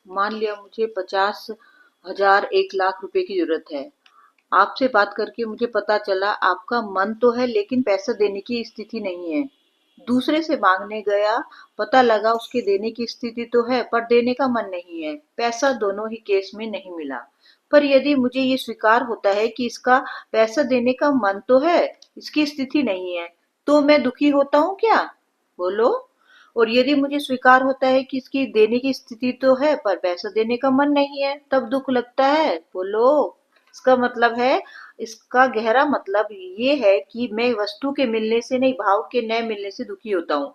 मान लिया मुझे 50,000 1,00,000 रुपए की जरूरत है। आपसे बात करके मुझे पता चला आपका मन तो है लेकिन पैसा देने की स्थिति नहीं है। दूसरे से मांगने गया, पता लगा उसके देने की स्थिति तो है पर देने का मन नहीं है। पैसा दोनों ही केस में नहीं मिला। पर यदि मुझे ये स्वीकार होता है कि इसका पैसा देने का मन तो है, इसकी स्थिति नहीं है, तो मैं दुखी होता हूँ क्या? बोलो। और यदि मुझे स्वीकार होता है कि इसकी देने की स्थिति तो है पर पैसा देने का मन नहीं है, तब दुख लगता है। बोलो। इसका मतलब है, इसका गहरा मतलब ये है कि मैं वस्तु के मिलने से नहीं, भाव के न मिलने से दुखी होता हूँ।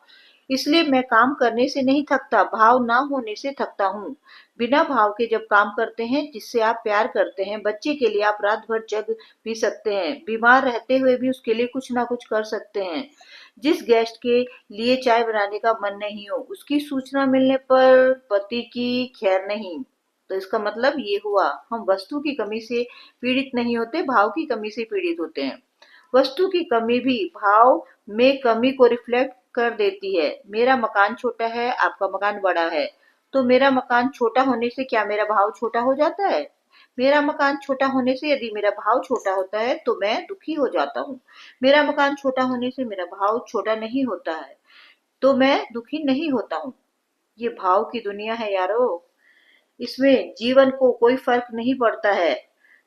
इसलिए मैं काम करने से नहीं थकता, भाव ना होने से थकता हूँ। बिना भाव के जब काम करते हैं, जिससे आप प्यार करते हैं, बच्चे के लिए आप रात भर जग भी सकते हैं, बीमार रहते हुए भी उसके लिए कुछ ना कुछ कर सकते हैं। जिस गेस्ट के लिए चाय बनाने का मन नहीं हो, उसकी सूचना मिलने पर पति की खैर नहीं। तो इसका मतलब ये हुआ, हम वस्तु की कमी से पीड़ित नहीं होते, भाव की कमी से पीड़ित होते हैं। वस्तु की कमी भी भाव में कमी को रिफ्लेक्ट कर देती है। मेरा मकान छोटा है, आपका मकान बड़ा है, तो मेरा मकान छोटा होने से क्या मेरा भाव छोटा हो जाता है? मेरा मकान छोटा होने से यदि मेरा भाव छोटा होता है तो मैं दुखी हो जाता हूँ। मेरा मकान छोटा होने से मेरा भाव छोटा नहीं होता है तो मैं दुखी नहीं होता हूँ। ये भाव की दुनिया है यारो। इसमें जीवन को कोई फर्क नहीं पड़ता है।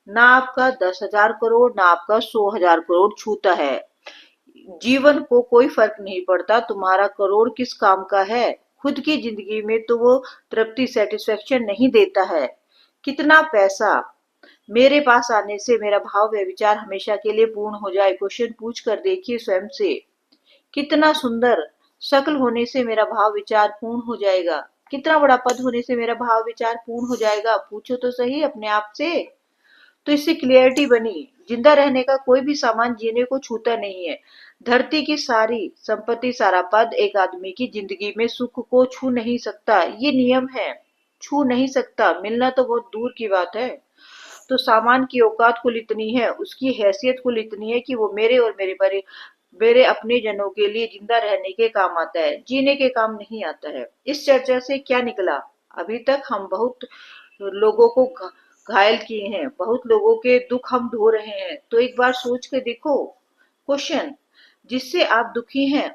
ना आपका 10,000 करोड़, ना आपका 100,000 करोड़ छूता है। जीवन को कोई फर्क नहीं पड़ता तुम्हारा करोड़ किस काम का है। खुद की जिंदगी में तो वो तृप्ति, सेटिस्फेक्शन नहीं देता है। कितना पैसा मेरे पास आने से मेरा भाव व विचार हमेशा के लिए पूर्ण हो जाए? क्वेश्चन पूछ कर देखिए स्वयं से। कितना सुंदर शक्ल होने से मेरा भाव विचार पूर्ण हो जाएगा? कितना बड़ा पद होने से मेरा भाव विचार पूर्ण हो जाएगा? पूछो तो सही अपने आप से। तो इससे क्लियरिटी बनी, जिंदा रहने का कोई भी सामान जीने को छूता नहीं है। धरती की सारी संपत्ति, सारा पद एक आदमी की जिंदगी में सुख को छू नहीं सकता। ये नियम है। छू नहीं सकता, मिलना तो बहुत दूर की बात है। तो सामान की औकात कुल इतनी है, उसकी हैसियत कुल इतनी है कि वो मेरे और मेरे अपने जनों के लिए जिंदा रहने के काम आता है, जीने के काम नहीं आता है। इस चर्चा से क्या निकला? अभी तक हम बहुत लोगों को घायल किए हैं, बहुत लोगों के दुख हम ढो रहे हैं। तो एक बार सोच के देखो। क्वेश्चन, जिससे आप दुखी हैं,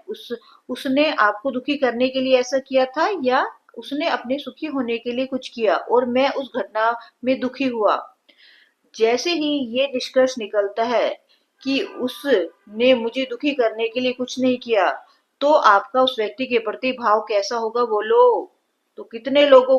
उसने आपको दुखी करने के लिए ऐसा किया था या उसने अपने सुखी होने के लिए कुछ किया और मैं उस घटना में दुखी हुआ? जैसे ही ये निष्कर्ष निकलता है कि उसने मुझे दुखी करने के लिए कुछ नहीं किया, तो आपका उस व्यक्ति के प्रति भाव कैसा होगा? बोलो। तो कितने लोगों